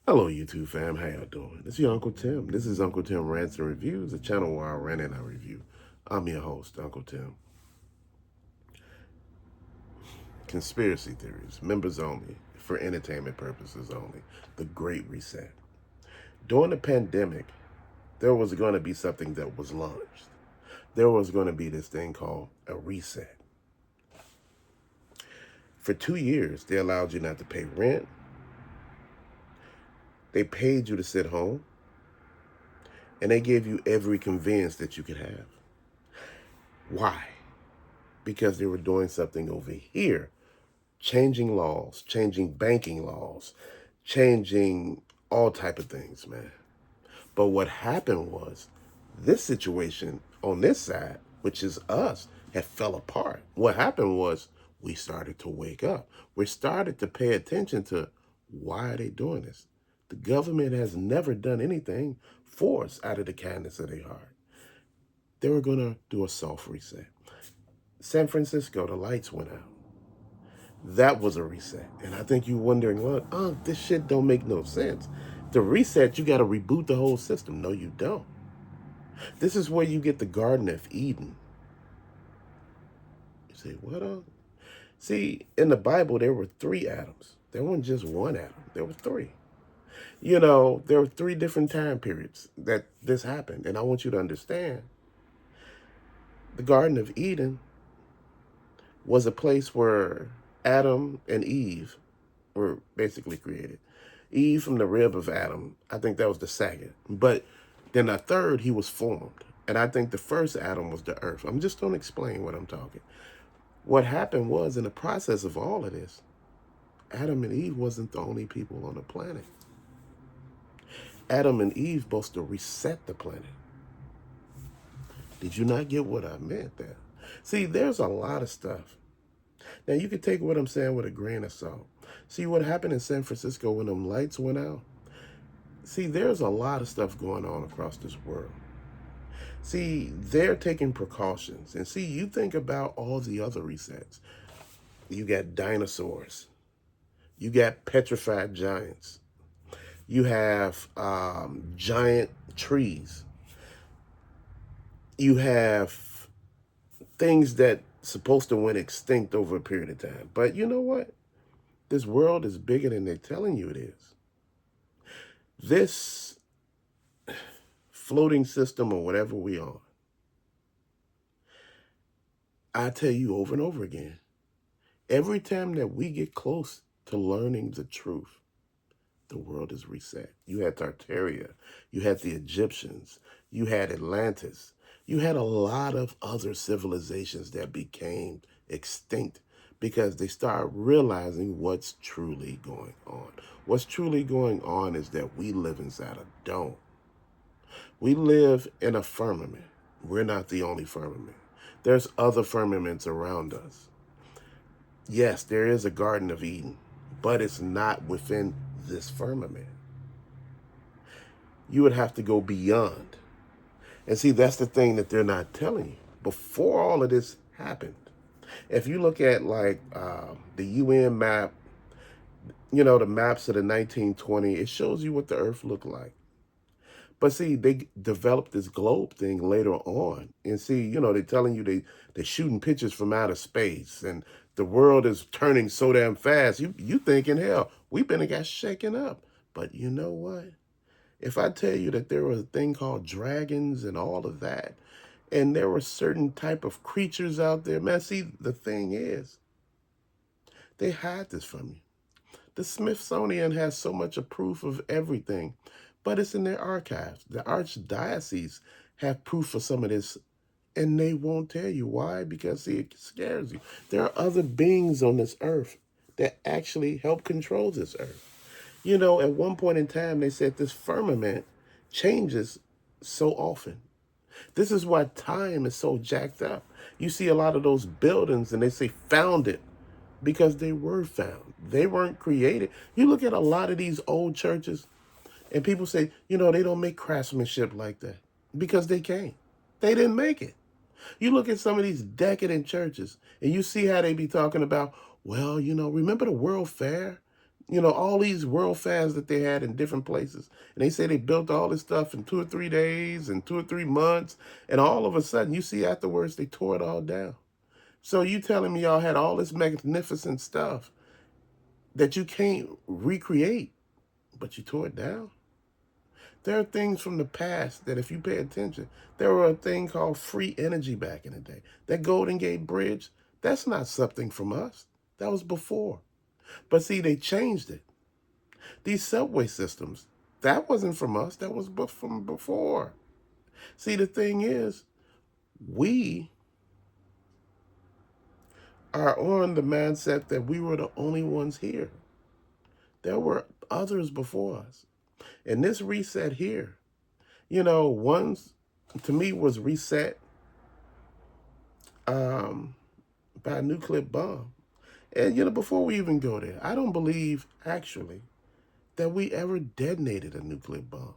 Hello, YouTube fam. How y'all doing? This is your Uncle Tim. This is Uncle Tim Rants and Reviews, a channel where I rant and I review. I'm your host, Uncle Tim. Conspiracy theories, members only, for entertainment purposes only. The Great Reset. During the pandemic, there was going to be something that was launched. There was going to be this thing called a reset. For 2 years, they allowed you not to pay rent. They paid you to sit home. And they gave you every convenience that you could have. Why? Because they were doing something over here, changing laws, changing banking laws, changing all type of things, man. But what happened was this situation on this side, which is us, had fell apart. What happened was we started to wake up. We started to pay attention to why are they doing this? The government has never done anything for us out of the kindness of their heart. They were going to do a soft reset. San Francisco, the lights went out. That was a reset. And I think you're wondering, well, this shit don't make no sense. To reset, you got to reboot the whole system. No, you don't. This is where you get the Garden of Eden. You say, what? See, in the Bible, there were 3 Adams. There wasn't just one Adam. There were 3. You know, there were 3 different time periods that this happened. And I want you to understand, the Garden of Eden was a place where Adam and Eve were basically created. Eve from the rib of Adam, I think that was the second. But then the third, he was formed. And I think the first Adam was the earth. I'm just going to explain what I'm talking. What happened was, in the process of all of this, Adam and Eve wasn't the only people on the planet. Adam and Eve supposed to reset the planet. Did you not get what I meant there? See, there's a lot of stuff. Now, you can take what I'm saying with a grain of salt. See what happened in San Francisco when them lights went out? See, there's a lot of stuff going on across this world. See, they're taking precautions. And see, you think about all the other resets. You got dinosaurs. You got petrified giants. You have giant trees. You have things that supposed to went extinct over a period of time. But you know what? This world is bigger than they're telling you it is. This floating system or whatever we are, I tell you over and over again, every time that we get close to learning the truth, the world is reset. You had Tartaria, you had the Egyptians, you had Atlantis, you had a lot of other civilizations that became extinct because they start realizing what's truly going on. What's truly going on is that we live inside a dome. We live in a firmament. We're not the only firmament. There's other firmaments around us. Yes, there is a Garden of Eden, but it's not within this firmament. You would have to go beyond. And see, that's the thing that they're not telling you. Before all of this happened, if you look at like the UN map, you know, the maps of the 1920, it shows you what the earth looked like. But see, they developed this globe thing later on. And see, you know, they're telling you they're shooting pictures from outer space and the world is turning so damn fast. You thinking, hell, we've been got shaken up. But you know what? If I tell you that there was a thing called dragons and all of that, and there were certain type of creatures out there, man, see, the thing is, they hide this from you. The Smithsonian has so much of proof of everything, but it's in their archives. The archdiocese have proof of some of this, and they won't tell you. Why? Because, see, it scares you. There are other beings on this earth that actually help control this earth. You know, at one point in time, they said this firmament changes so often. This is why time is so jacked up. You see a lot of those buildings, and they say founded because they were found. They weren't created. You look at a lot of these old churches, and people say, you know, they don't make craftsmanship like that because they can't. They didn't make it. You look at some of these decadent churches, and you see how they be talking about, well, you know, remember the World Fair? You know, all these world fairs that they had in different places. And they say they built all this stuff in 2 or 3 days and 2 or 3 months. And all of a sudden, you see afterwards, they tore it all down. So you telling me y'all had all this magnificent stuff that you can't recreate, but you tore it down? There are things from the past that if you pay attention, there were a thing called free energy back in the day. That Golden Gate Bridge, that's not something from us. That was before. But see, they changed it. These subway systems, that wasn't from us. That was from before. See, the thing is, we are on the mindset that we were the only ones here. There were others before us. And this reset here, you know, one's to me was reset by a nuclear bomb. And, you know, before we even go there, I don't believe actually that we ever detonated a nuclear bomb.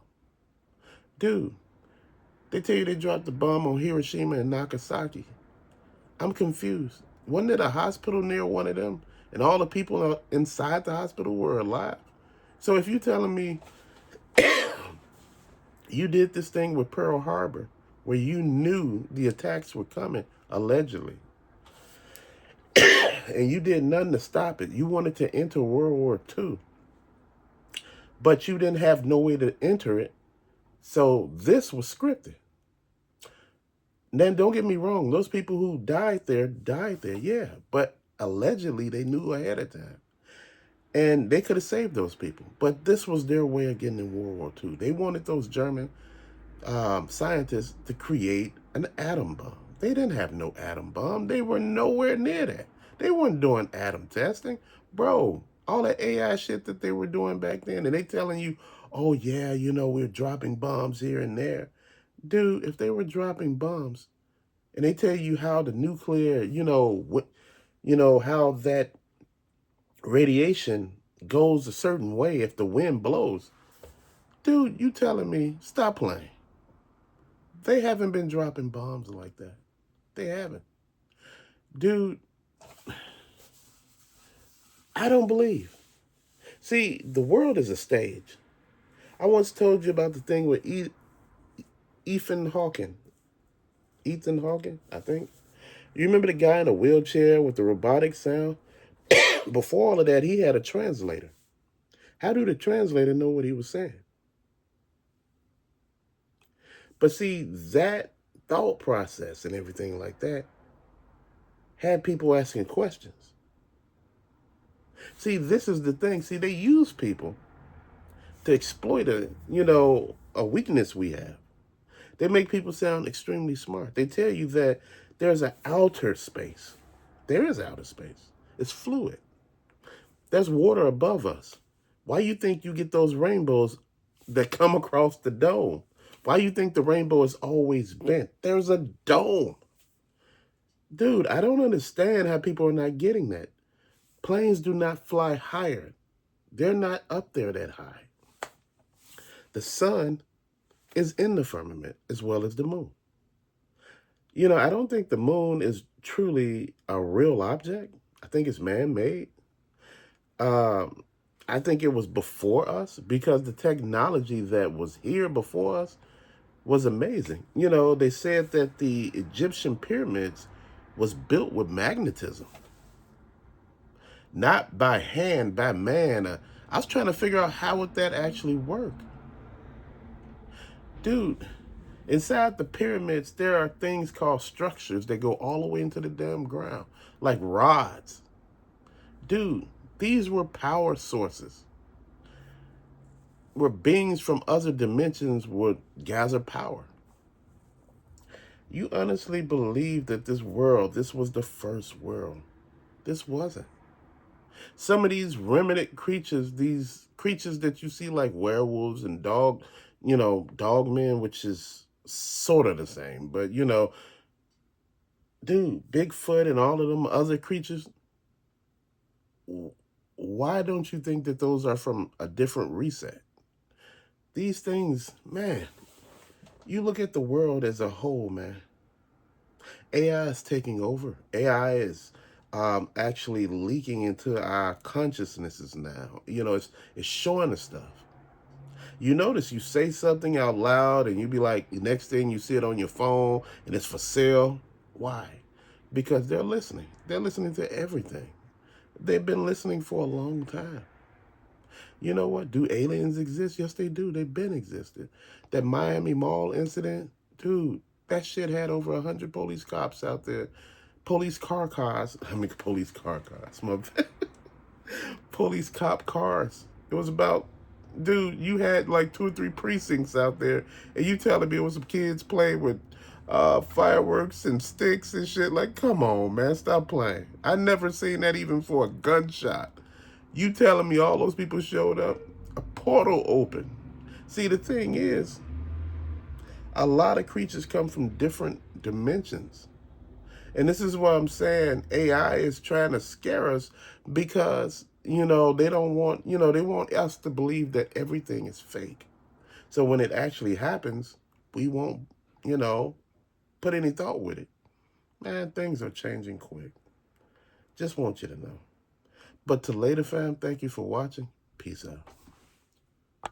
Dude, they tell you they dropped the bomb on Hiroshima and Nagasaki. I'm confused. Wasn't it a hospital near one of them? And all the people inside the hospital were alive? So if you're telling me you did this thing with Pearl Harbor, where you knew the attacks were coming, allegedly, and you did nothing to stop it, you wanted to enter World War II, but you didn't have no way to enter it, so this was scripted. Then don't get me wrong, those people who died there, yeah, but allegedly they knew ahead of time. And they could have saved those people. But this was their way of getting in World War II. They wanted those German scientists to create an atom bomb. They didn't have no atom bomb. They were nowhere near that. They weren't doing atom testing. Bro, all that AI shit that they were doing back then, and they telling you, oh yeah, you know, we're dropping bombs here and there. Dude, if they were dropping bombs, and they tell you how the nuclear, how that radiation goes a certain way if the wind blows. Dude, you telling me, stop playing. They haven't been dropping bombs like that. They haven't. Dude, I don't believe. See, the world is a stage. I once told you about the thing with Ethan Hawking. Ethan Hawking, I think. You remember the guy in a wheelchair with the robotic sound? Before all of that, he had a translator. How do the translator know what he was saying? But see, that thought process and everything like that had people asking questions. See, this is the thing. See, they use people to exploit a weakness we have. They make people sound extremely smart. They tell you that there's an outer space. There is outer space. It's fluid. There's water above us. Why you think you get those rainbows that come across the dome? Why you think the rainbow is always bent? There's a dome. Dude, I don't understand how people are not getting that. Planes do not fly higher. They're not up there that high. The sun is in the firmament as well as the moon. You know, I don't think the moon is truly a real object. I think it's man-made. I think it was before us because the technology that was here before us was amazing. You know, they said that the Egyptian pyramids was built with magnetism, not by hand, by man. I was trying to figure out how would that actually work. Dude, inside the pyramids, there are things called structures that go all the way into the damn ground, like rods. Dude, these were power sources where beings from other dimensions would gather power. You honestly believe that this was the first world? This wasn't. Some of these remnant creatures, these creatures that you see like werewolves and dogmen, which is sort of the same, but dude, Bigfoot and all of them other creatures, why don't you think that those are from a different reset? These things, man, you look at the world as a whole, man. AI is taking over. AI is actually leaking into our consciousnesses now. It's showing us stuff. You notice you say something out loud and you be like, the next thing you see it on your phone and it's for sale. Why? Because they're listening. They're listening to everything. They've been listening for a long time. You know what? Do aliens exist? Yes, they do. They've been existed. That Miami Mall incident, dude, that shit had over 100 police cops out there. Police car cars. I mean, police car cars. My bad. Police cop cars. It was about, dude, you had like 2 or 3 precincts out there, and you telling me it was some kids playing with fireworks and sticks and shit. Like, come on, man, stop playing. I never seen that even for a gunshot. You telling me all those people showed up? A portal opened. See, the thing is, a lot of creatures come from different dimensions. And this is what I'm saying. AI is trying to scare us because, they don't want, they want us to believe that everything is fake. So when it actually happens, we won't, you know, put any thought with it. Man, things are changing quick. Just want you to know. But to later, fam, thank you for watching. Peace out.